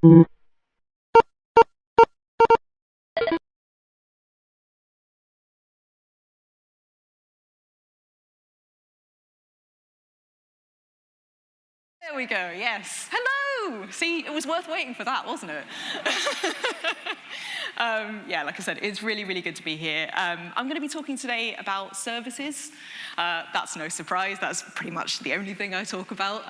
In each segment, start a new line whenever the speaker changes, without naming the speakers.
There we go, yes. Hello! See, it was worth waiting for that, wasn't it? Yeah, like I said, it's really, really good to be here. I'm going to be talking today about services. That's no surprise. That's pretty much the only thing I talk about.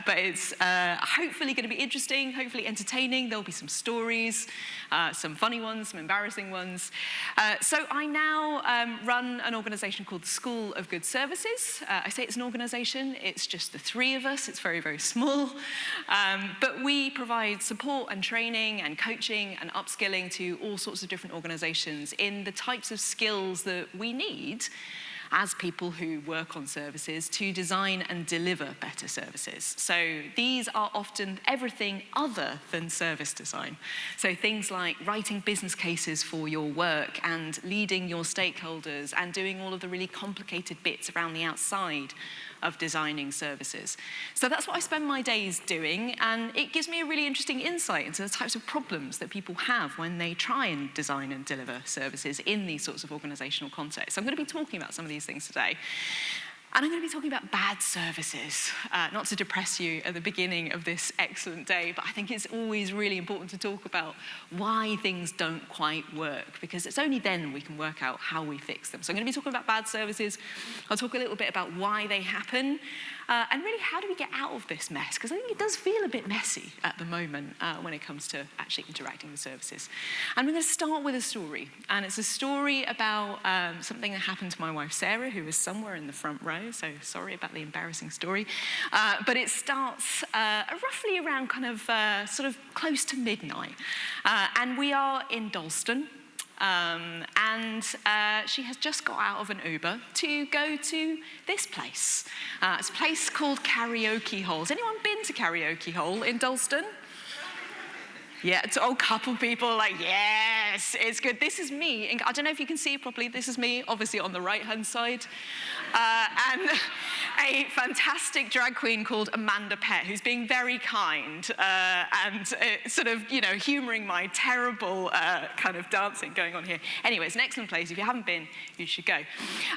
But it's hopefully going to be interesting, hopefully entertaining. There'll be some stories, some funny ones, some embarrassing ones. So I now run an organization called the School of Good Services. I say it's an organization. It's just the three of us. It's very, very small. But we provide support and training and coaching and upskilling to all sorts of different organizations in the types of skills that we need as people who work on services to design and deliver better services. So these are often everything other than service design. So things like writing business cases for your work and leading your stakeholders and doing all of the really complicated bits around the outside of designing services. So that's what I spend my days doing, and it gives me a really interesting insight into the types of problems that people have when they try and design and deliver services in these sorts of organizational contexts. So I'm going to be talking about some of these things today. And I'm going to be talking about bad services, not to depress you at the beginning of this excellent day, but I think it's always really important to talk about why things don't quite work, because it's only then we can work out how we fix them. So I'm going to be talking about bad services. I'll talk a little bit about why they happen, and really how do we get out of this mess, because I think it does feel a bit messy at the moment when it comes to actually interacting with services. And we're going to start with a story, and it's a story about something that happened to my wife Sarah, who is somewhere in the front row. So sorry about the embarrassing story. But it starts roughly around kind of sort of close to midnight. And we are in Dalston. And she has just got out of an Uber to go to this place. It's a place called Karaoke Hole. Has anyone been to Karaoke Hole in Dalston? Yeah, it's a couple people are like, yes, it's good. This is me. I don't know if you can see it properly. This is me, obviously on the right-hand side. And a fantastic drag queen called Amanda Pett, who's being very kind and sort of, you know, humoring my terrible kind of dancing going on here. Anyway, it's an excellent place. If you haven't been, you should go.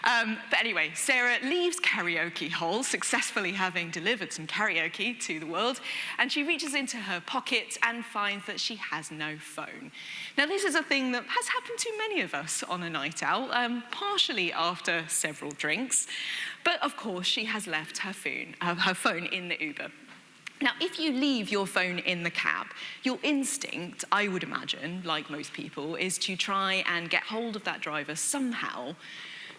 But anyway, Sarah leaves Karaoke Hole, successfully having delivered some karaoke to the world, and she reaches into her pocket and finds that she has no phone. Now, this is a thing that has happened to many of us on a night out, partially after several drinks, but of course she has left her phone in the Uber. Now, if you leave your phone in the cab, your instinct, I would imagine, like most people, is to try and get hold of that driver somehow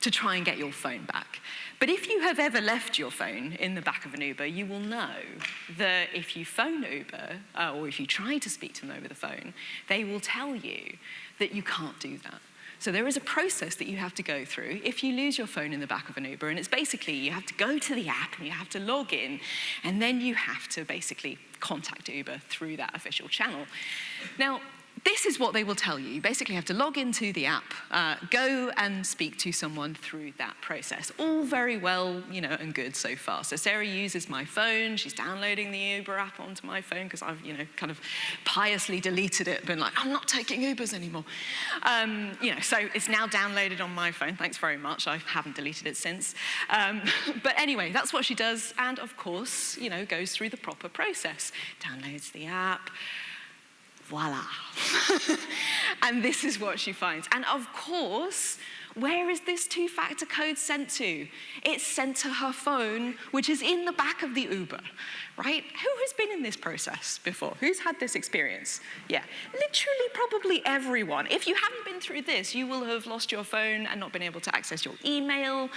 to try and get your phone back. But if you have ever left your phone in the back of an Uber, you will know that if you phone Uber, or if you try to speak to them over the phone, they will tell you that you can't do that. So there is a process that you have to go through if you lose your phone in the back of an Uber, and it's basically you have to go to the app and you have to log in, and then you have to basically contact Uber through that official channel. Now, this is what they will tell you. You basically have to log into the app, go and speak to someone through that process. All very well, you know, and good so far. So Sarah uses my phone. She's downloading the Uber app onto my phone because I've, you know, kind of piously deleted it, been like, I'm not taking Ubers anymore. You know, so it's now downloaded on my phone. Thanks very much. I haven't deleted it since. But anyway, that's what she does. And of course, you know, goes through the proper process. Downloads the app. Voila. And this is what she finds. And of course, where is this two-factor code sent to? It's sent to her phone, which is in the back of the Uber, right? Who has been in this process before? Who's had this experience? Yeah, literally probably everyone. If you haven't been through this, you will have lost your phone and not been able to access your email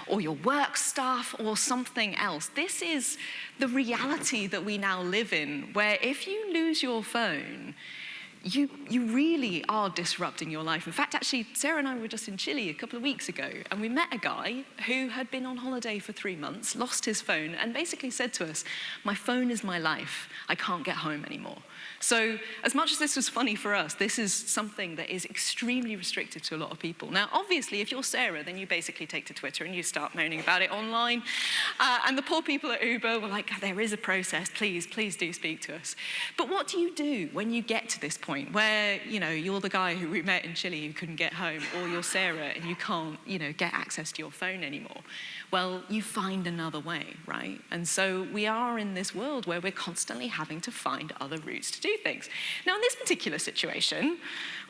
or your work stuff or something else. This is the reality that we now live in, where if you lose your phone, you really are disrupting your life. In fact, actually, Sarah and I were just in Chile a couple of weeks ago, and we met a guy who had been on holiday for 3 months, lost his phone, and basically said to us, "My phone is my life. I can't get home anymore." So as much as this was funny for us, this is something that is extremely restrictive to a lot of people. Now, obviously, if you're Sarah, then you basically take to Twitter and you start moaning about it online. And the poor people at Uber were like, "There is a process, please do speak to us." But what do you do when you get to this point where, you're the guy who we met in Chile who couldn't get home, or you're Sarah and you can't, get access to your phone anymore? Well, you find another way, right? And so we are in this world where we're constantly having to find other routes to do things. Now, in this particular situation,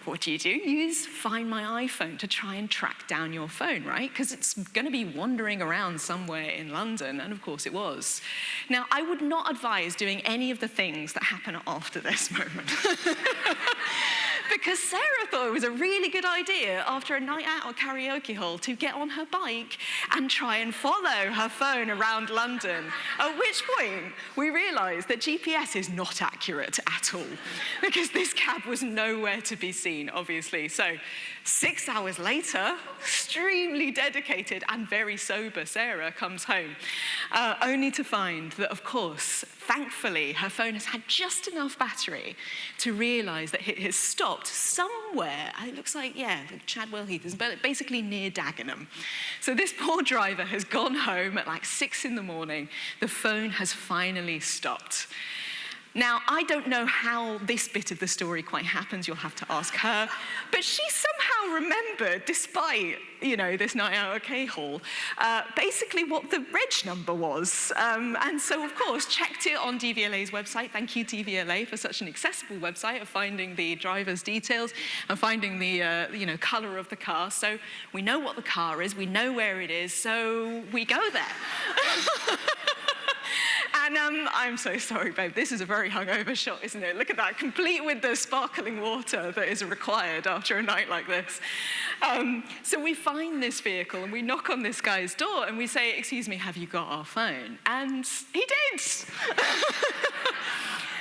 what do? You use Find My iPhone to try and track down your phone, right? Because it's going to be wandering around somewhere in London, and of course it was. Now, I would not advise doing any of the things that happen after this moment. Because Sarah thought it was a really good idea after a night out or karaoke hall to get on her bike and try and follow her phone around London. At which point we realised that GPS is not accurate at all, because this cab was nowhere to be seen, obviously. So 6 hours later, extremely dedicated and very sober Sarah comes home, only to find that, of course, thankfully, her phone has had just enough battery to realise that it has stopped somewhere. It looks like, Chadwell Heath is basically near Dagenham. So this poor driver has gone home at like 6 in the morning. The phone has finally stopped. Now, I don't know how this bit of the story quite happens, you'll have to ask her, but she somehow remembered, despite, this night out at K-Hall, basically what the reg number was. And so, of course, checked it on DVLA's website. Thank you, DVLA, for such an accessible website of finding the driver's details and finding the, colour of the car. So we know what the car is, we know where it is, so we go there. And I'm so sorry, babe, this is a very hungover shot, isn't it? Look at that, complete with the sparkling water that is required after a night like this. So we find this vehicle and we knock on this guy's door and we say, "Excuse me, have you got our phone?" And he did.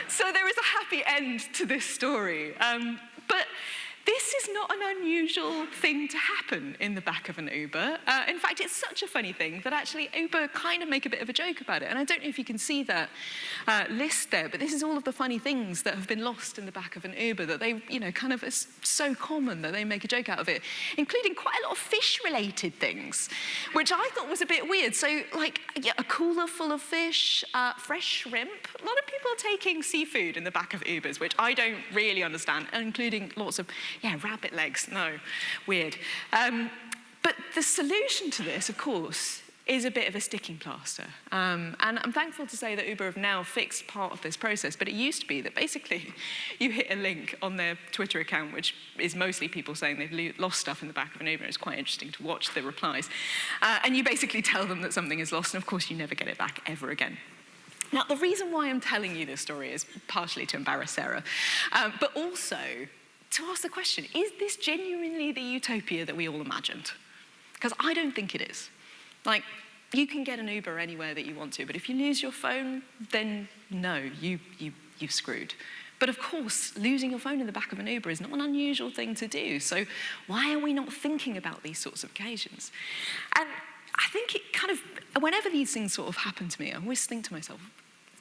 So there is a happy end to this story. But this is not an unusual thing to happen in the back of an Uber. In fact, it's such a funny thing that actually Uber kind of make a bit of a joke about it. And I don't know if you can see that list there, but this is all of the funny things that have been lost in the back of an Uber that they, kind of is so common that they make a joke out of it, including quite a lot of fish-related things, which I thought was a bit weird. So, a cooler full of fish, fresh shrimp. A lot of people are taking seafood in the back of Ubers, which I don't really understand, including lots of rabbit legs, no, weird. But the solution to this, of course, is a bit of a sticking plaster. And I'm thankful to say that Uber have now fixed part of this process, but it used to be that basically you hit a link on their Twitter account, which is mostly people saying they've lost stuff in the back of an Uber. It's quite interesting to watch the replies. And you basically tell them that something is lost, and of course you never get it back ever again. Now, the reason why I'm telling you this story is partially to embarrass Sarah, but also to ask the question, is this genuinely the utopia that we all imagined? Because I don't think it is. You can get an Uber anywhere that you want to, but if you lose your phone, then no, you've screwed. But of course, losing your phone in the back of an Uber is not an unusual thing to do, so why are we not thinking about these sorts of occasions? And I think it whenever these things sort of happen to me, I always think to myself,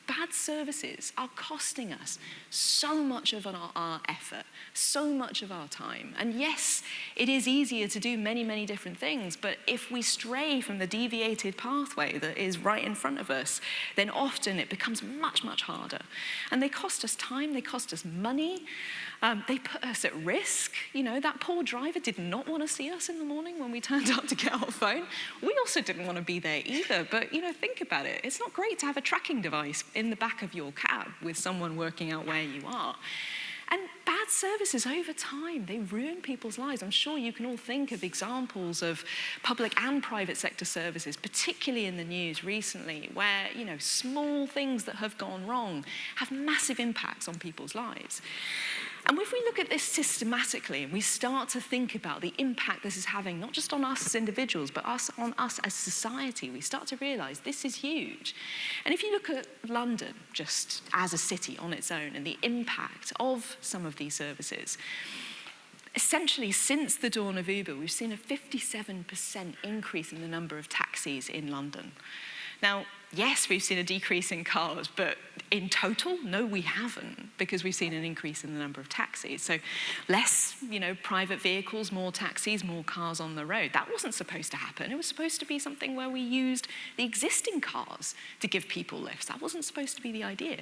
bad services are costing us so much of our effort, so much of our time. And yes, it is easier to do many, many different things, but if we stray from the deviated pathway that is right in front of us, then often it becomes much, much harder. And they cost us time, they cost us money, they put us at risk. That poor driver did not want to see us in the morning when we turned up to get our phone. We also didn't want to be there either, but think about it. It's not great to have a tracking device in the back of your cab with someone working out where you are. And bad services over time, they ruin people's lives. I'm sure you can all think of examples of public and private sector services, particularly in the news recently, where, small things that have gone wrong have massive impacts on people's lives. And if we look at this systematically and we start to think about the impact this is having, not just on us as individuals, but on us as society, we start to realize this is huge. And if you look at London just as a city on its own and the impact of some of these services, essentially since the dawn of Uber, we've seen a 57% increase in the number of taxis in London. Now, yes, we've seen a decrease in cars, but in total, no, we haven't, because we've seen an increase in the number of taxis. So less, private vehicles, more taxis, more cars on the road. That wasn't supposed to happen. It was supposed to be something where we used the existing cars to give people lifts. That wasn't supposed to be the idea.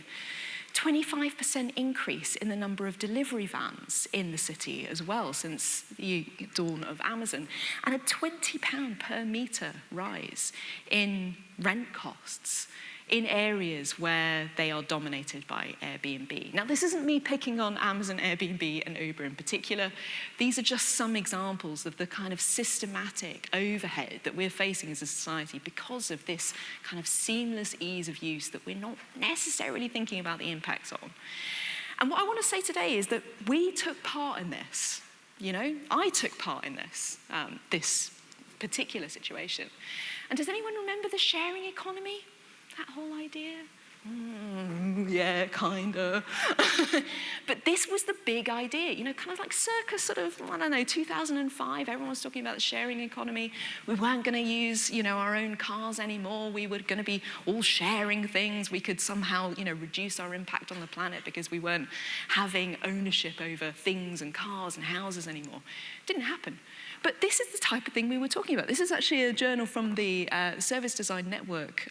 25% increase in the number of delivery vans in the city as well since the dawn of Amazon, and a £20 per metre rise in rent costs in areas where they are dominated by Airbnb. Now, this isn't me picking on Amazon, Airbnb, and Uber in particular. These are just some examples of the kind of systematic overhead that we're facing as a society because of this kind of seamless ease of use that we're not necessarily thinking about the impacts on. And what I want to say today is that we took part in this. I took part in this, this particular situation. And does anyone remember the sharing economy? That whole idea? Yeah, kinda. But this was the big idea, kind of like circa 2005, everyone was talking about the sharing economy. We weren't gonna use, our own cars anymore. We were gonna be all sharing things. We could somehow, reduce our impact on the planet because we weren't having ownership over things and cars and houses anymore. Didn't happen. But this is the type of thing we were talking about. This is actually a journal from the Service Design Network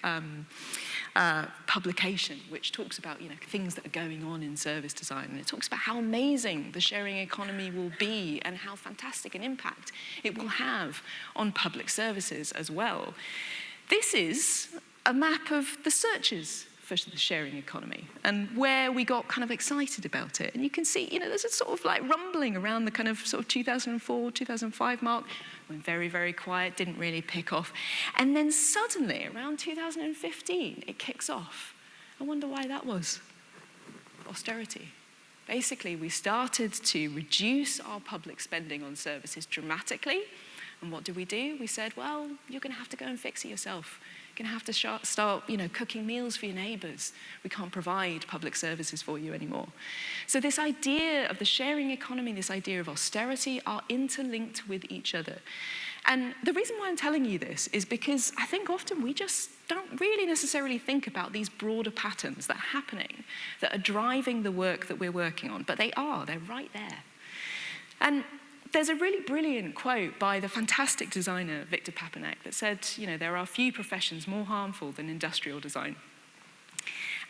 publication, which talks about things that are going on in service design. And it talks about how amazing the sharing economy will be and how fantastic an impact it will have on public services as well. This is a map of the searches for the sharing economy and where we got kind of excited about it. And you can see, there's a sort of like rumbling around the kind of sort of 2004, 2005 mark. Went very, very quiet, didn't really pick off. And then suddenly, around 2015, it kicks off. I wonder why that was. Austerity. Basically, we started to reduce our public spending on services dramatically. And what did? We said, well, you're going to have to go and fix it yourself. You're going to have to start, cooking meals for your neighbors. We can't provide public services for you anymore. So this idea of the sharing economy, this idea of austerity are interlinked with each other. And the reason why I'm telling you this is because I think often we just don't really necessarily think about these broader patterns that are happening, that are driving the work that we're working on, but they're right there. And there's a really brilliant quote by the fantastic designer Victor Papanek that said, there are few professions more harmful than industrial design.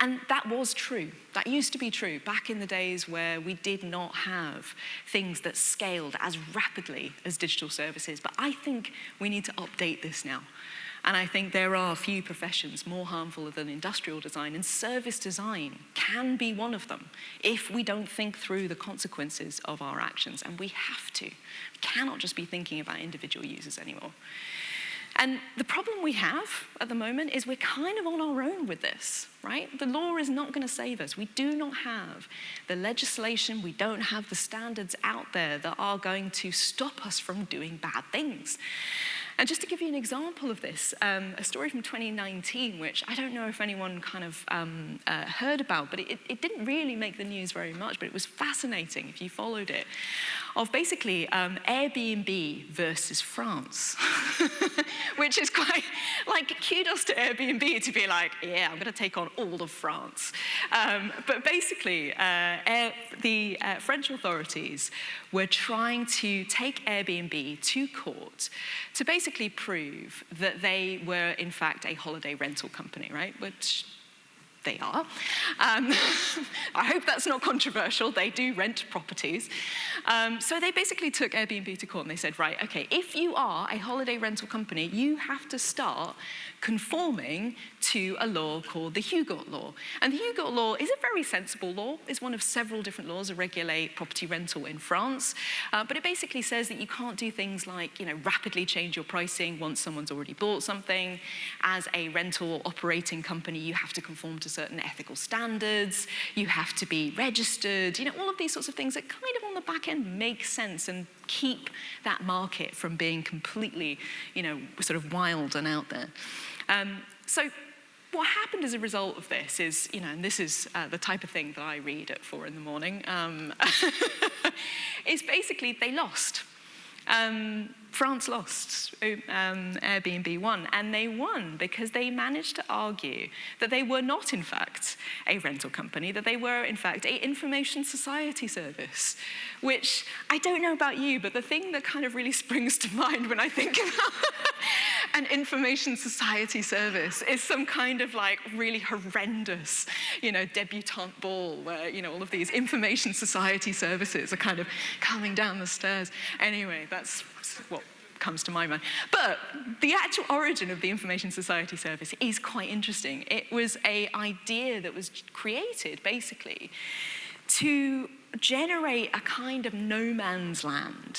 And that was true. That used to be true back in the days where we did not have things that scaled as rapidly as digital services. But I think we need to update this now. And I think there are few professions more harmful than industrial design, and service design can be one of them if we don't think through the consequences of our actions. And we have to. We cannot just be thinking about individual users anymore. And the problem we have at the moment is we're kind of on our own with this, right? The law is not going to save us. We do not have the legislation, we don't have the standards out there that are going to stop us from doing bad things. And just to give you an example of this, a story from 2019, which I don't know if anyone kind of heard about, but it didn't really make the news very much, but it was fascinating if you followed it, of basically Airbnb versus France, which is quite, like, kudos to Airbnb to be like, yeah, I'm going to take on all of France. But basically, the French authorities were trying to take Airbnb to court to basically prove that they were, in fact, a holiday rental company, right? Which they are. I hope that's not controversial. They do rent properties. So they basically took Airbnb to court and they said, right, okay, if you are a holiday rental company, you have to start conforming to a law called the Hugot Law. And the Hugot Law is a very sensible law. It's one of several different laws that regulate property rental in France. But it basically says that you can't do things like, rapidly change your pricing once someone's already bought something. As a rental operating company, you have to conform to certain ethical standards. You have to be registered. All of these sorts of things that kind of on the back end make sense and keep that market from being completely, sort of wild and out there. So what happened as a result of this is, and this is the type of thing that I read at 4 a.m, is basically they lost. France lost, Airbnb won, and they won because they managed to argue that they were not, in fact, a rental company, that they were, in fact, an information society service, which I don't know about you, but the thing that kind of really springs to mind when I think about an information society service is some kind of like really horrendous, debutante ball where, all of these information society services are kind of coming down the stairs. Anyway, that's what comes to my mind. But the actual origin of the Information Society Service is quite interesting. It was an idea that was created, basically, to generate a kind of no man's land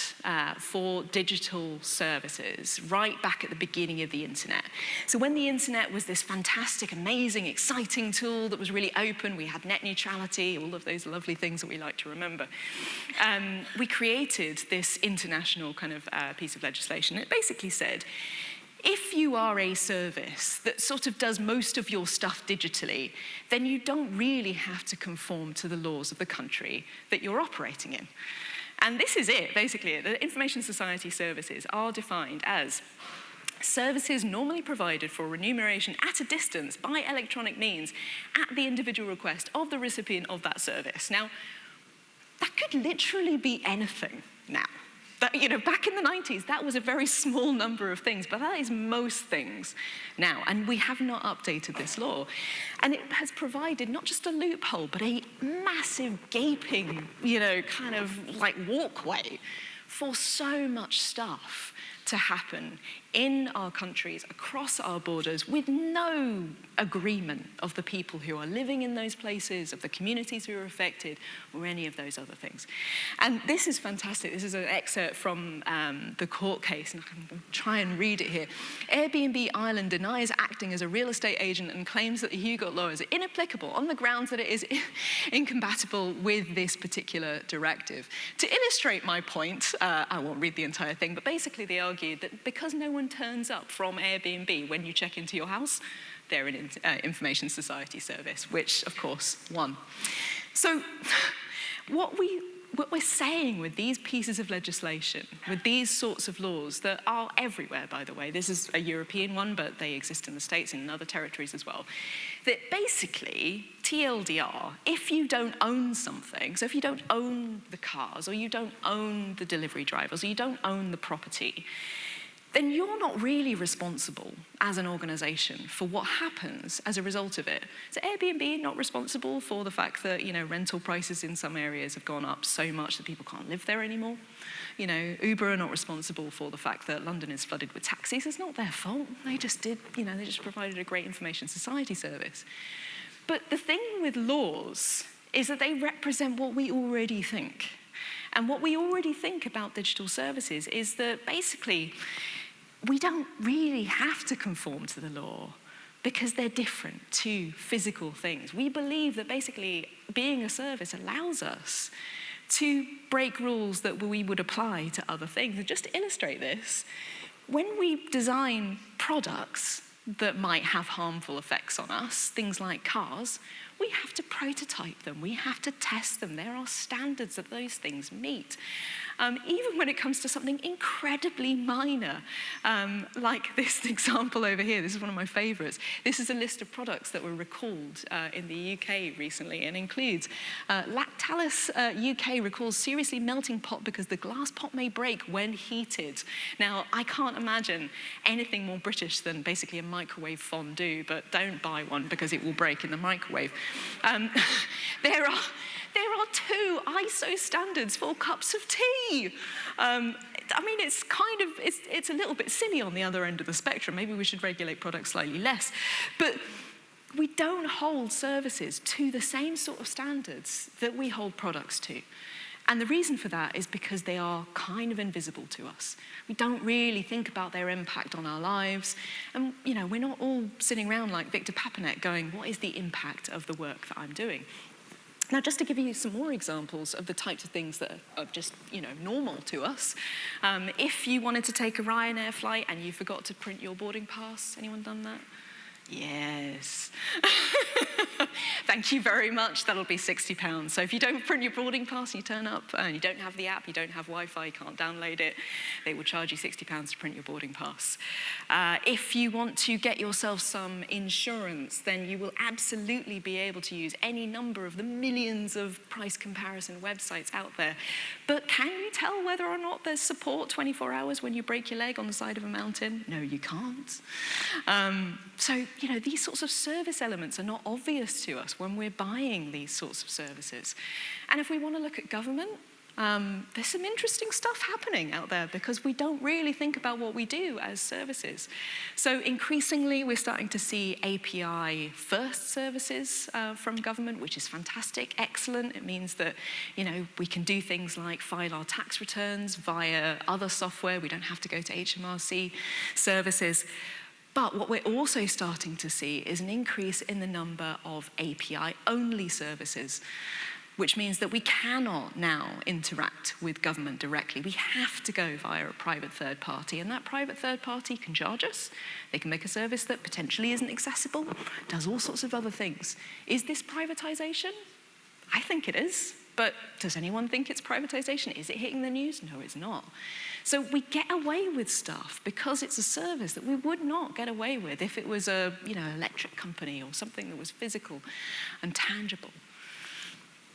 for digital services right back at the beginning of the internet. So when the internet was this fantastic, amazing, exciting tool that was really open, we had net neutrality, all of those lovely things that we like to remember, we created this international kind of piece of legislation. It basically said, if you are a service that sort of does most of your stuff digitally, then you don't really have to conform to the laws of the country that you're operating in. And this is it, basically. The information society services are defined as services normally provided for remuneration at a distance by electronic means at the individual request of the recipient of that service. Now, that could literally be anything now. That, back in the 90s, that was a very small number of things, but that is most things now. And we have not updated this law. And it has provided not just a loophole, but a massive gaping, kind of like walkway for so much stuff to happen in our countries, across our borders, with no agreement of the people who are living in those places, of the communities who are affected, or any of those other things. And this is fantastic. This is an excerpt from the court case, and I can try and read it here. Airbnb Ireland denies acting as a real estate agent and claims that the Hugot Law is inapplicable on the grounds that it is incompatible with this particular directive. To illustrate my point, I won't read the entire thing, but basically they argued that because no one turns up from Airbnb when you check into your house, they're an information society service, which, of course, won. So what we're saying with these pieces of legislation, with these sorts of laws that are everywhere, by the way, this is a European one, but they exist in the States and in other territories as well, that basically, TLDR, if you don't own something, so if you don't own the cars, or you don't own the delivery drivers, or you don't own the property, then you're not really responsible as an organization for what happens as a result of it. So Airbnb not responsible for the fact that, rental prices in some areas have gone up so much that people can't live there anymore. Uber are not responsible for the fact that London is flooded with taxis. It's not their fault. They just did, they just provided a great information society service. But the thing with laws is that they represent what we already think. And what we already think about digital services is that basically, we don't really have to conform to the law because they're different to physical things. We believe that basically being a service allows us to break rules that we would apply to other things. And just to illustrate this, when we design products that might have harmful effects on us, things like cars, we have to prototype them, we have to test them. There are standards that those things meet. Even when it comes to something incredibly minor, like this example over here. This is one of my favorites. This is a list of products that were recalled in the UK recently, and includes Lactalis UK recalls seriously melting pot because the glass pot may break when heated. Now, I can't imagine anything more British than basically a microwave fondue, but don't buy one because it will break in the microwave. There are 2 ISO standards for cups of tea. I mean, it's a little bit silly on the other end of the spectrum. Maybe we should regulate products slightly less. But we don't hold services to the same sort of standards that we hold products to. And the reason for that is because they are kind of invisible to us. We don't really think about their impact on our lives. And, we're not all sitting around like Victor Papanek going, what is the impact of the work that I'm doing? Now, just to give you some more examples of the types of things that are just, normal to us. If you wanted to take a Ryanair flight and you forgot to print your boarding pass, anyone done that? Yes. Thank you very much. That'll be £60. So if you don't print your boarding pass and you turn up and you don't have the app, you don't have Wi-Fi, you can't download it, they will charge you £60 to print your boarding pass. If you want to get yourself some insurance, then you will absolutely be able to use any number of the millions of price comparison websites out there. But can you tell whether or not there's support 24 hours when you break your leg on the side of a mountain? No, you can't. So, these sorts of service elements are not obvious to us when we're buying these sorts of services. And if we want to look at government, there's some interesting stuff happening out there because we don't really think about what we do as services. So increasingly, we're starting to see API-first services from government, which is fantastic, excellent. It means that, we can do things like file our tax returns via other software. We don't have to go to HMRC services. But what we're also starting to see is an increase in the number of API-only services, which means that we cannot now interact with government directly. We have to go via a private third party, and that private third party can charge us. They can make a service that potentially isn't accessible, does all sorts of other things. Is this privatization? I think it is. But does anyone think it's privatization? Is it hitting the news? No, it's not. So we get away with stuff because it's a service that we would not get away with if it was a, electric company or something that was physical and tangible.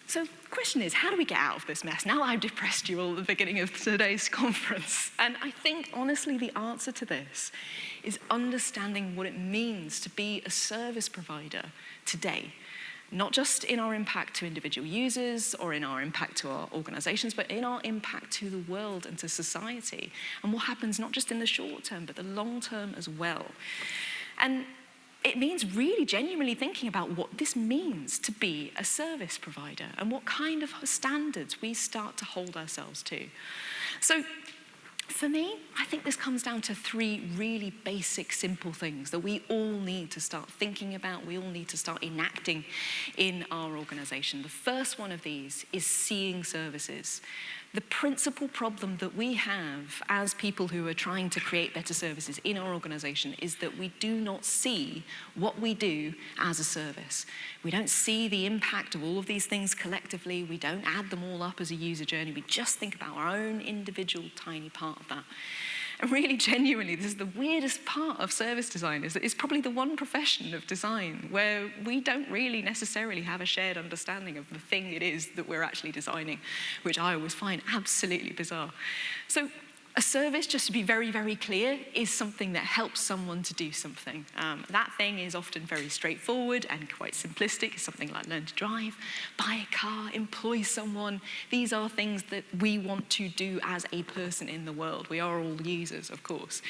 So the question is, how do we get out of this mess? Now I've depressed you all at the beginning of today's conference. And I think, honestly, the answer to this is understanding what it means to be a service provider today. Not just in our impact to individual users or in our impact to our organizations, but in our impact to the world and to society. And what happens not just in the short term, but the long term as well. And it means really genuinely thinking about what this means to be a service provider and what kind of standards we start to hold ourselves to. So for me, I think this comes down to three really basic, simple things that we all need to start thinking about, we all need to start enacting in our organization. The first one of these is seeing services. The principal problem that we have as people who are trying to create better services in our organization is that we do not see what we do as a service. We don't see the impact of all of these things collectively. We don't add them all up as a user journey. We just think about our own individual tiny part of that. And really, genuinely, this is the weirdest part of service design, is that it's probably the one profession of design where we don't really necessarily have a shared understanding of the thing it is that we're actually designing, which I always find absolutely bizarre. So a service, just to be very, very clear, is something that helps someone to do something. That thing is often very straightforward and quite simplistic. It's something like learn to drive, buy a car, employ someone. These are things that we want to do as a person in the world. We are all users, of course.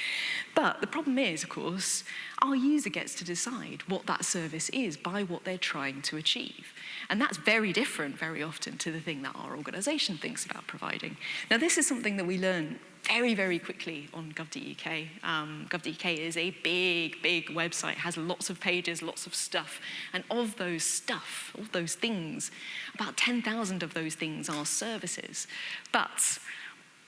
But the problem is, of course, our user gets to decide what that service is by what they're trying to achieve. And that's very different, very often, to the thing that our organization thinks about providing. Now, this is something that we learn very, very quickly on gov.uk. Gov.uk is a big, big website, has lots of pages, lots of stuff. And of those stuff, of those things, about 10,000 of those things are services. But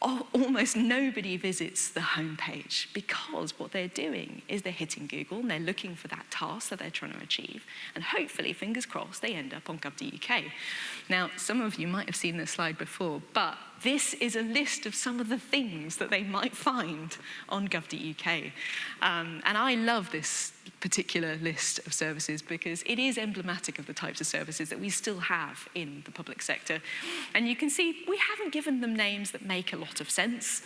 almost nobody visits the homepage because what they're doing is they're hitting Google and they're looking for that task that they're trying to achieve. And hopefully, fingers crossed, they end up on gov.uk. Now, some of you might have seen this slide before, but this is a list of some of the things that they might find on gov.uk. And I love this particular list of services because it is emblematic of the types of services that we still have in the public sector. And you can see we haven't given them names that make a lot of sense.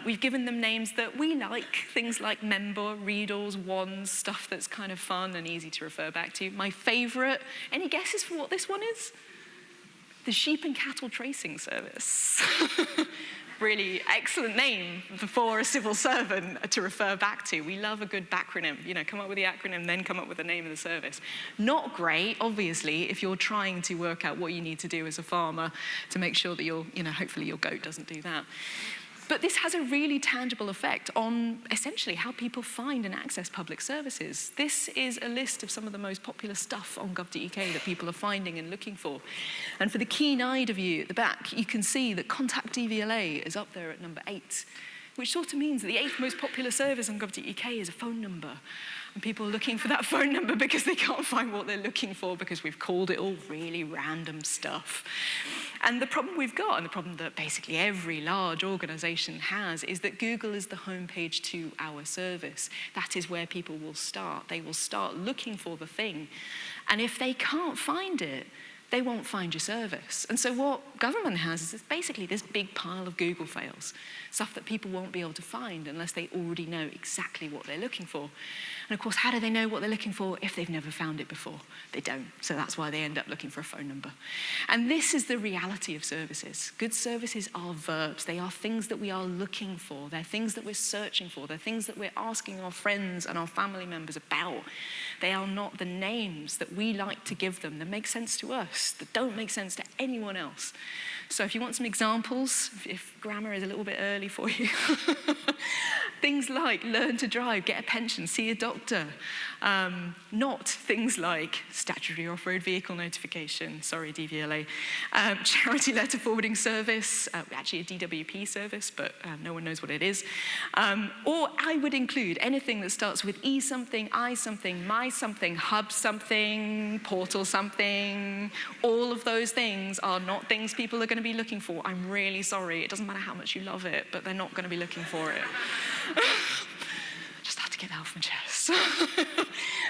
We've given them names that we like, things like member, readers, wands, stuff that's kind of fun and easy to refer back to. My favorite, any guesses for what this one is? The sheep and cattle tracing service. Really excellent name for a civil servant to refer back to. We love a good backronym. Come up with the acronym, then come up with the name of the service. Not great, obviously, if you're trying to work out what you need to do as a farmer to make sure that hopefully your goat doesn't do that. But this has a really tangible effect on essentially how people find and access public services. This is a list of some of the most popular stuff on gov.uk that people are finding and looking for. And for the keen-eyed of you at the back, you can see that Contact DVLA is up there at number 8, which sort of means that the 8th most popular service on gov.uk is a phone number. And people are looking for that phone number because they can't find what they're looking for because we've called it all really random stuff. And the problem we've got, and the problem that basically every large organization has, is that Google is the homepage to our service. That is where people will start. They will start looking for the thing. And if they can't find it, they won't find your service. And so what government has is basically this big pile of Google fails, stuff that people won't be able to find unless they already know exactly what they're looking for. And of course, how do they know what they're looking for if they've never found it before? They don't. So that's why they end up looking for a phone number. And this is the reality of services. Good services are verbs. They are things that we are looking for. They're things that we're searching for. They're things that we're asking our friends and our family members about. They are not the names that we like to give them that make sense to us, that don't make sense to anyone else. So if you want some examples, if grammar is a little bit early for you, things like learn to drive, get a pension, see a doctor. Not things like statutory off-road vehicle notification, sorry DVLA, charity letter forwarding service, actually a DWP service, but no one knows what it is. Or I would include anything that starts with E something, I something, my something, hub something, portal something. All of those things are not things people are going to be looking for. I'm really sorry. It doesn't matter how much you love it, but they're not going to be looking for it. Just had to get that off my chest.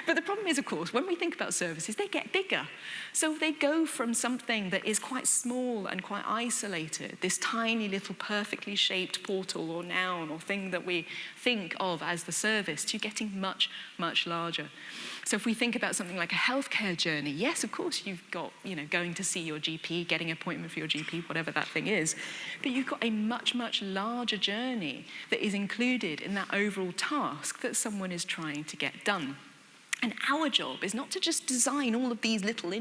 But the problem is, of course, when we think about services, they get bigger. So they go from something that is quite small and quite isolated, this tiny little perfectly shaped portal or noun or thing that we think of as the service, to getting much, much larger. So if we think about something like a healthcare journey, yes, of course, you've got, going to see your GP, getting an appointment for your GP, whatever that thing is, but you've got a much, much larger journey that is included in that overall task that someone is trying to get done. And our job is not to just design all of these little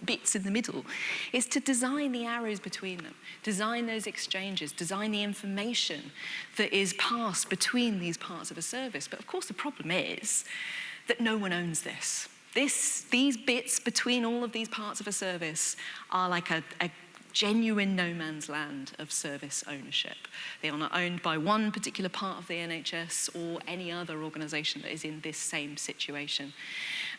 bits in the middle, it's to design the arrows between them, design those exchanges, design the information that is passed between these parts of a service. But of course, the problem is that no one owns this. These bits between all of these parts of a service are like a genuine no man's land of service ownership. They are not owned by one particular part of the NHS or any other organisation that is in this same situation.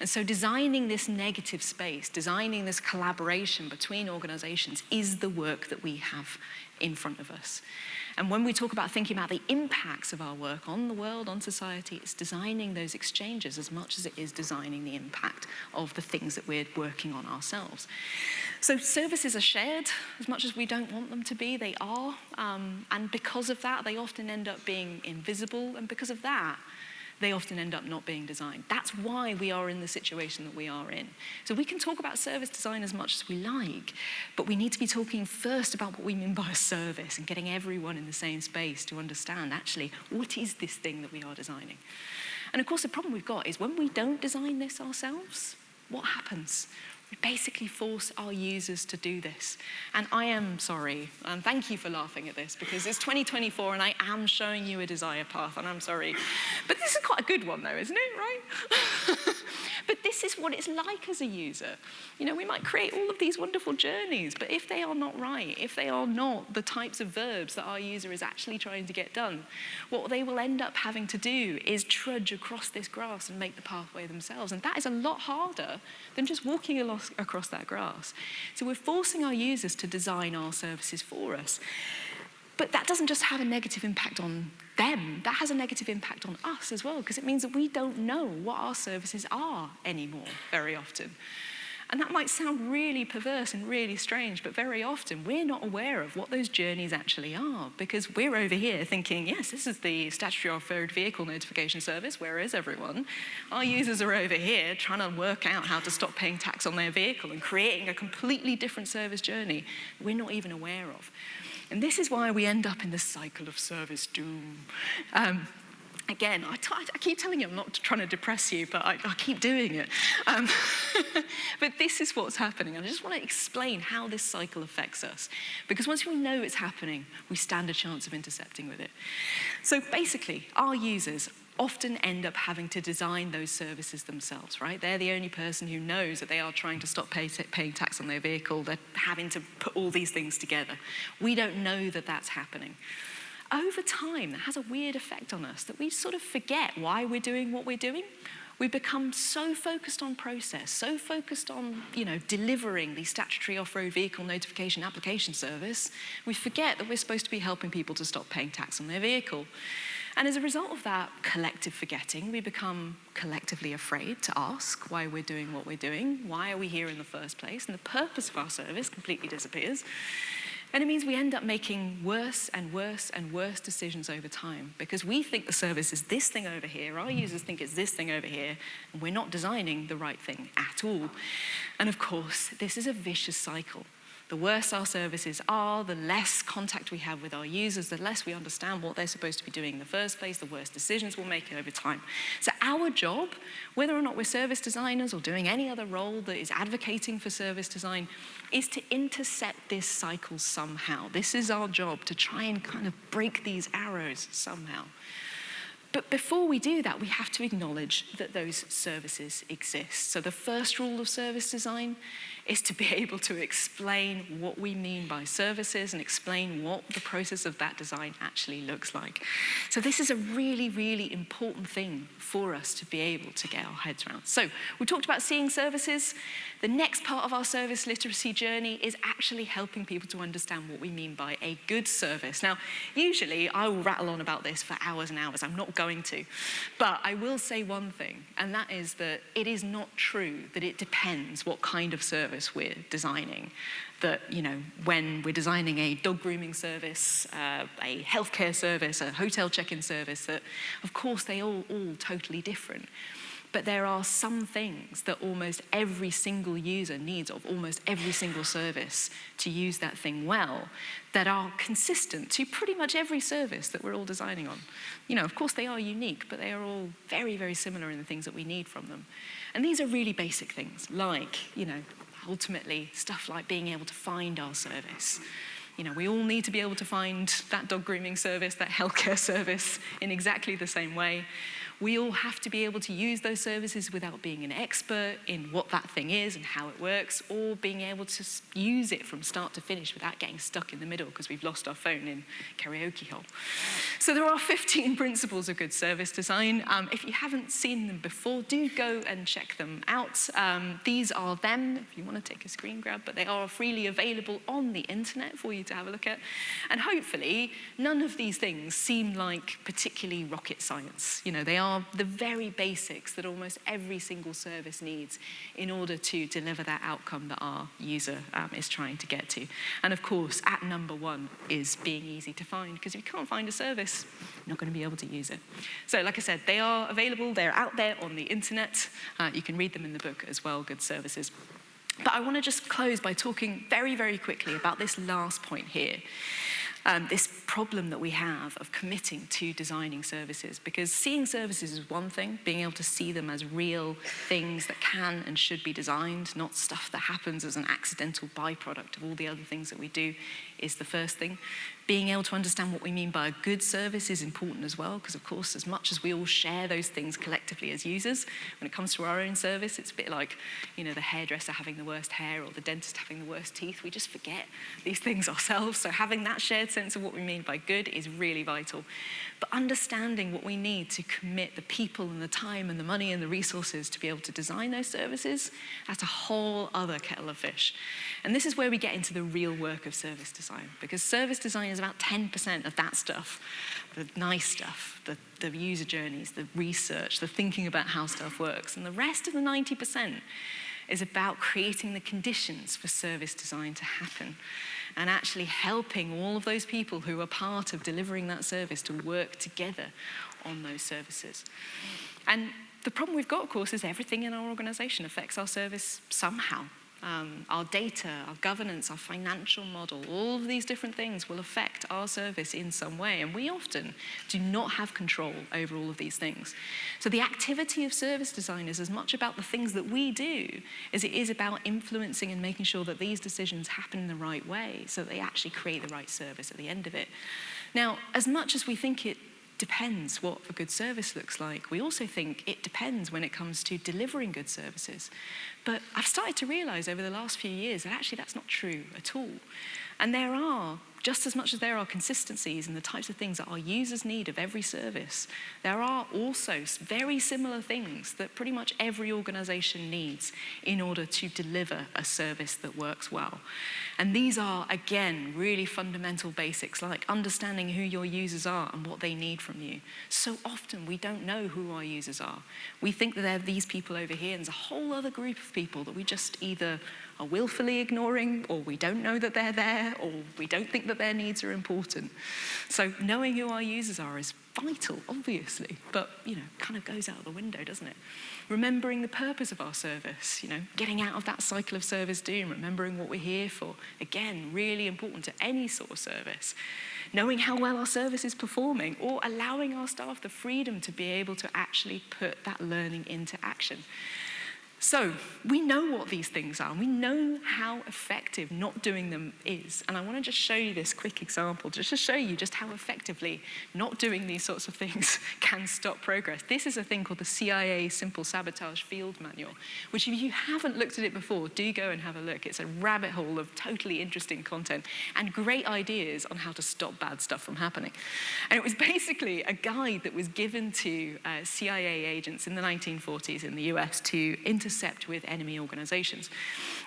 And so designing this negative space, designing this collaboration between organisations is the work that we have in front of us. And when we talk about thinking about the impacts of our work on the world, on society, it's designing those exchanges as much as it is designing the impact of the things that we're working on ourselves. So services are shared as much as we don't want them to be, they are. And because of that, they often end up being invisible. And because of that, they often end up not being designed. That's why we are in the situation that we are in. So we can talk about service design as much as we like, but we need to be talking first about what we mean by a service and getting everyone in the same space to understand, actually, what is this thing that we are designing? And of course, the problem we've got is when we don't design this ourselves, what happens? We basically force our users to do this. And I am sorry, and thank you for laughing at this, because it's 2024 and I am showing you a desire path, and I'm sorry. But this is quite a good one though, isn't it, right? But this is what it's like as a user. We might create all of these wonderful journeys, but if they are not right, if they are not the types of verbs that our user is actually trying to get done, what they will end up having to do is trudge across this grass and make the pathway themselves. And that is a lot harder than just walking across that grass. So we're forcing our users to design our services for us. But that doesn't just have a negative impact on them, that has a negative impact on us as well, because it means that we don't know what our services are anymore very often. And that might sound really perverse and really strange, but very often we're not aware of what those journeys actually are, because we're over here thinking, yes, this is the statutory off-road vehicle notification service, where is everyone? Our users are over here trying to work out how to stop paying tax on their vehicle and creating a completely different service journey we're not even aware of. And this is why we end up in the cycle of service doom. Again, I keep telling you I'm not trying to depress you, but I keep doing it. But this is what's happening. And I just want to explain how this cycle affects us. Because once we know it's happening, we stand a chance of intercepting with it. So basically, our users often end up having to design those services themselves, right? They're the only person who knows that they are trying to stop paying tax on their vehicle. They're having to put all these things together. We don't know that that's happening. Over time, that has a weird effect on us that we sort of forget why we're doing what we're doing. We become so focused on process, so focused on, delivering the statutory off-road vehicle notification application service, we forget that we're supposed to be helping people to stop paying tax on their vehicle. And as a result of that collective forgetting, we become collectively afraid to ask why we're doing what we're doing, why are we here in the first place, and the purpose of our service completely disappears. And it means we end up making worse and worse and worse decisions over time because we think the service is this thing over here, our users think it's this thing over here, and we're not designing the right thing at all. And of course, this is a vicious cycle. The worse our services are, the less contact we have with our users, the less we understand what they're supposed to be doing in the first place, the worse decisions we'll make over time. So our job, whether or not we're service designers or doing any other role that is advocating for service design, is to intercept this cycle somehow. This is our job, to try and kind of break these arrows somehow. But before we do that, we have to acknowledge that those services exist. So the first rule of service design is to be able to explain what we mean by services and explain what the process of that design actually looks like. So this is a really, really important thing for us to be able to get our heads around. So we talked about seeing services. The next part of our service literacy journey is actually helping people to understand what we mean by a good service. Now, usually I will rattle on about this for hours and hours. I'm not going to. But I will say one thing, and that is that it is not true that it depends what kind of service we're designing. That, when we're designing a dog grooming service, a healthcare service, a hotel check-in service, that of course they all totally different. But there are some things that almost every single user needs of almost every single service to use that thing well that are consistent to pretty much every service that we're all designing on. Of course they are unique, but they are all very, very similar in the things that we need from them. And these are really basic things like, ultimately stuff like being able to find our service. We all need to be able to find that dog grooming service, that healthcare service in exactly the same way. We all have to be able to use those services without being an expert in what that thing is and how it works, or being able to use it from start to finish without getting stuck in the middle because we've lost our phone in karaoke hole. So there are 15 principles of good service design. If you haven't seen them before, do go and check them out. These are them, if you want to take a screen grab, but they are freely available on the internet for you to have a look at. And hopefully, none of these things seem like particularly rocket science. They are the very basics that almost every single service needs in order to deliver that outcome that our user is trying to get to. And of course, at number one is being easy to find, because if you can't find a service, you're not going to be able to use it. So like I said, they are available, they're out there on the internet. You can read them in the book as well, Good Services. But I want to just close by talking very, very quickly about this last point here. This problem that we have of committing to designing services, because seeing services is one thing, being able to see them as real things that can and should be designed, not stuff that happens as an accidental byproduct of all the other things that we do, is the first thing. Being able to understand what we mean by a good service is important as well, because of course, as much as we all share those things collectively as users, when it comes to our own service, it's a bit like, the hairdresser having the worst hair or the dentist having the worst teeth. We just forget these things ourselves. So having that shared sense of what we mean by good is really vital. But understanding what we need to commit the people and the time and the money and the resources to be able to design those services, that's a whole other kettle of fish. And this is where we get into the real work of service design, because service design is about 10% of that stuff, the nice stuff, the user journeys, the research, the thinking about how stuff works. And the rest of the 90% is about creating the conditions for service design to happen and actually helping all of those people who are part of delivering that service to work together on those services. And the problem we've got, of course, is everything in our organization affects our service somehow. our data, our governance, our financial model, all of these different things will affect our service in some way. And we often do not have control over all of these things. So the activity of service design is as much about the things that we do as it is about influencing and making sure that these decisions happen in the right way so that they actually create the right service at the end of it. Now, as much as we think it depends what a good service looks like, we also think it depends when it comes to delivering good services. But I've started to realize over the last few years that actually that's not true at all. And there are, just as much as there are consistencies in the types of things that our users need of every service, there are also very similar things that pretty much every organization needs in order to deliver a service that works well. And these are, again, really fundamental basics, like understanding who your users are and what they need from you. So often we don't know who our users are. We think that they're these people over here, and there's a whole other group of people that we just either are willfully ignoring, or we don't know that they're there, or we don't think that their needs are important. So knowing who our users are is vital, obviously, but, kind of goes out the window, doesn't it? Remembering the purpose of our service, getting out of that cycle of service doom, remembering what we're here for. Again, really important to any sort of service. Knowing how well our service is performing, or allowing our staff the freedom to be able to actually put that learning into action. So we know what these things are, and we know how effective not doing them is. And I want to just show you this quick example, just to show you just how effectively not doing these sorts of things can stop progress. This is a thing called the CIA Simple Sabotage Field Manual, which if you haven't looked at it before, do go and have a look. It's a rabbit hole of totally interesting content and great ideas on how to stop bad stuff from happening. And it was basically a guide that was given to CIA agents in the 1940s in the US to intercept with enemy organizations.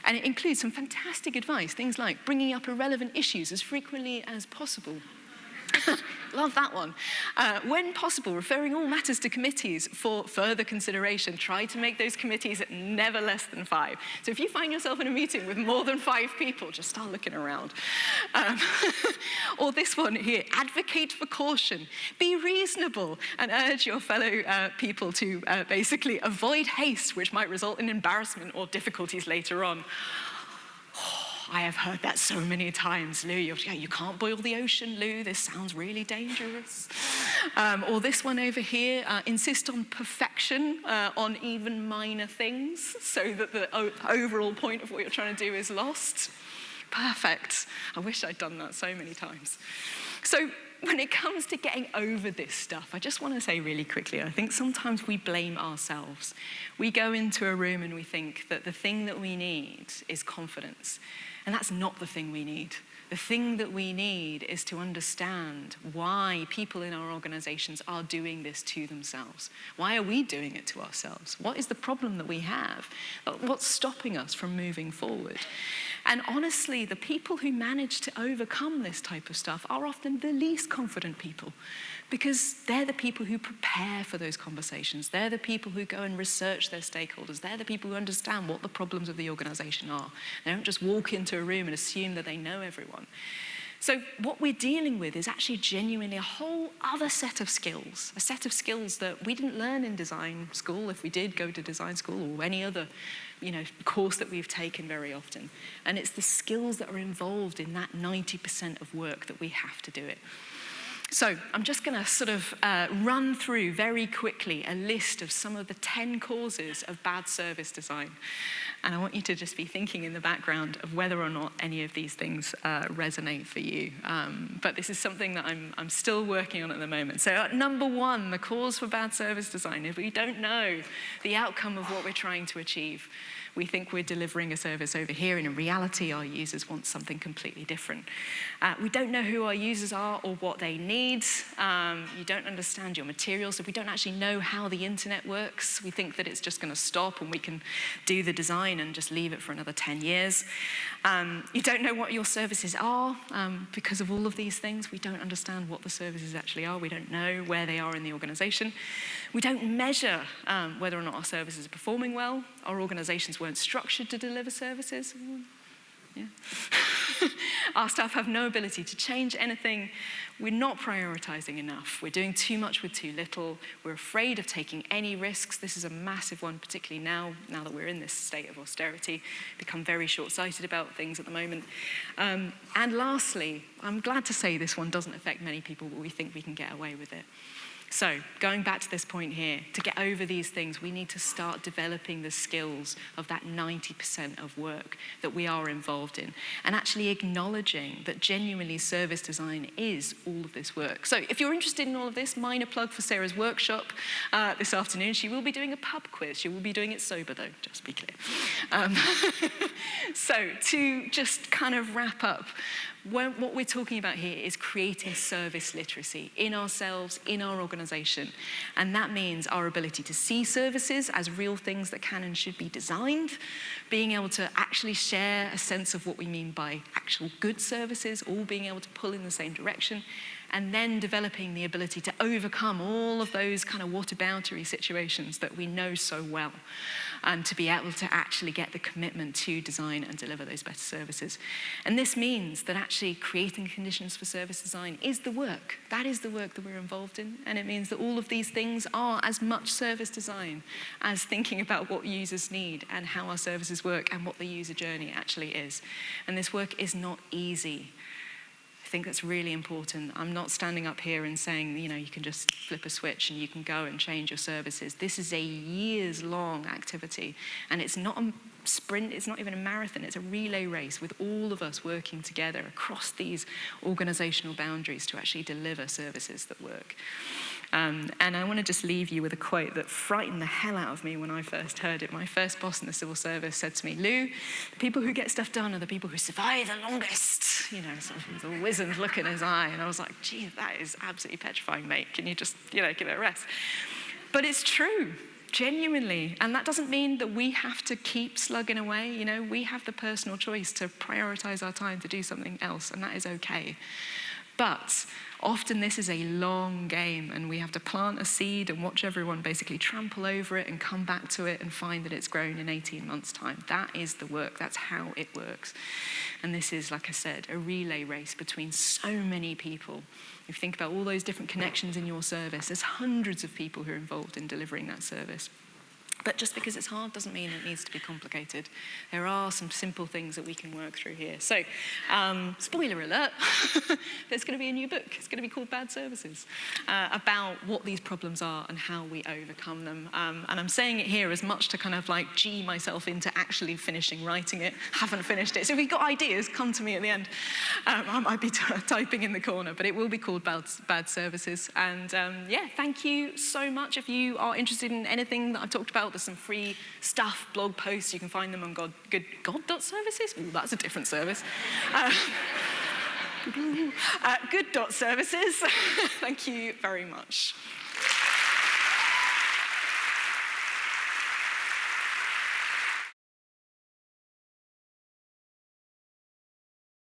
And it includes some fantastic advice, things like bringing up irrelevant issues as frequently as possible. Love that one. When possible, referring all matters to committees for further consideration. Try to make those committees never less than 5. So if you find yourself in a meeting with more than 5 people, just start looking around. Or this one here, advocate for caution. Be reasonable and urge your fellow people to basically avoid haste, which might result in embarrassment or difficulties later on. I have heard that so many times. Lou, you can't boil the ocean, Lou. This sounds really dangerous. Or this one over here, insist on perfection on even minor things so that the overall point of what you're trying to do is lost. Perfect. I wish I'd done that so many times. So when it comes to getting over this stuff, I just want to say really quickly, I think sometimes we blame ourselves. We go into a room and we think that the thing that we need is confidence. And that's not the thing we need. The thing that we need is to understand why people in our organizations are doing this to themselves. Why are we doing it to ourselves? What is the problem that we have? What's stopping us from moving forward? And honestly, the people who manage to overcome this type of stuff are often the least confident people, because they're the people who prepare for those conversations. They're the people who go and research their stakeholders. They're the people who understand what the problems of the organization are. They don't just walk into a room and assume that they know everyone. So what we're dealing with is actually genuinely a whole other set of skills, a set of skills that we didn't learn in design school, if we did go to design school, or any other course that we've taken very often. And it's the skills that are involved in that 90% of work that we have to do it. So I'm just going to sort of run through very quickly a list of some of the 10 causes of bad service design. And I want you to just be thinking in the background of whether or not any of these things resonate for you. But this is something that I'm still working on at the moment. So number 1, the cause for bad service design. If we don't know the outcome of what we're trying to achieve, we think we're delivering a service over here, and in reality, our users want something completely different. We don't know who our users are or what they need. You don't understand your materials. If we don't actually know how the internet works, we think that it's just going to stop and we can do the design and just leave it for another 10 years. You don't know what your services are. Because of all of these things, we don't understand what the services actually are. We don't know where they are in the organization. We don't measure whether or not our services are performing well. Our organizations weren't structured to deliver services. Yeah. Our staff have no ability to change anything. We're not prioritizing enough. We're doing too much with too little. We're afraid of taking any risks. This is a massive one, particularly now that we're in this state of austerity, become very short-sighted about things at the moment. And lastly, I'm glad to say this one doesn't affect many people, but we think we can get away with it. So, going back to this point here, to get over these things, we need to start developing the skills of that 90% of work that we are involved in, and actually acknowledging that genuinely service design is all of this work. So, if you're interested in all of this, minor plug for Sarah's workshop this afternoon. She will be doing a pub quiz. She will be doing it sober, though, just to be clear. So, to just kind of wrap up, what we're talking about here is creating service literacy in ourselves, in our organisation. And that means our ability to see services as real things that can and should be designed, being able to actually share a sense of what we mean by actual good services, all being able to pull in the same direction, and then developing the ability to overcome all of those kind of whataboutery situations that we know so well, and to be able to actually get the commitment to design and deliver those better services. And this means that actually creating conditions for service design is the work. That is the work that we're involved in, and it means that all of these things are as much service design as thinking about what users need and how our services work and what the user journey actually is. And this work is not easy. I think that's really important. I'm not standing up here and saying, you can just flip a switch and you can go and change your services. This is a years-long activity, and it's not a sprint, it's not even a marathon, it's a relay race with all of us working together across these organizational boundaries to actually deliver services that work. And I want to just leave you with a quote that frightened the hell out of me when I first heard it. My first boss in the civil service said to me, "Lou, the people who get stuff done are the people who survive the longest." Sort of with a wizened look in his eye. And I was like, gee, that is absolutely petrifying, mate. Can you just, give it a rest? But it's true. Genuinely. And that doesn't mean that we have to keep slugging away. We have the personal choice to prioritize our time to do something else, and that is okay. But often this is a long game, and we have to plant a seed and watch everyone basically trample over it and come back to it and find that it's grown in 18 months' time. That is the work. That's how it works. And this is, like I said, a relay race between so many people. If you think about all those different connections in your service, there's hundreds of people who are involved in delivering that service. But just because it's hard doesn't mean it needs to be complicated. There are some simple things that we can work through here. So, spoiler alert, there's going to be a new book. It's going to be called Bad Services, about what these problems are and how we overcome them. And I'm saying it here as much to kind of like G myself into actually finishing writing it. Haven't finished it. So if you've got ideas, come to me at the end. I might be typing in the corner, but it will be called Bad Services. And thank you so much. If you are interested in anything that I've talked about, there's some free stuff, blog posts. You can find them on God.services. Ooh, that's a different service. Good.services. Thank you very much.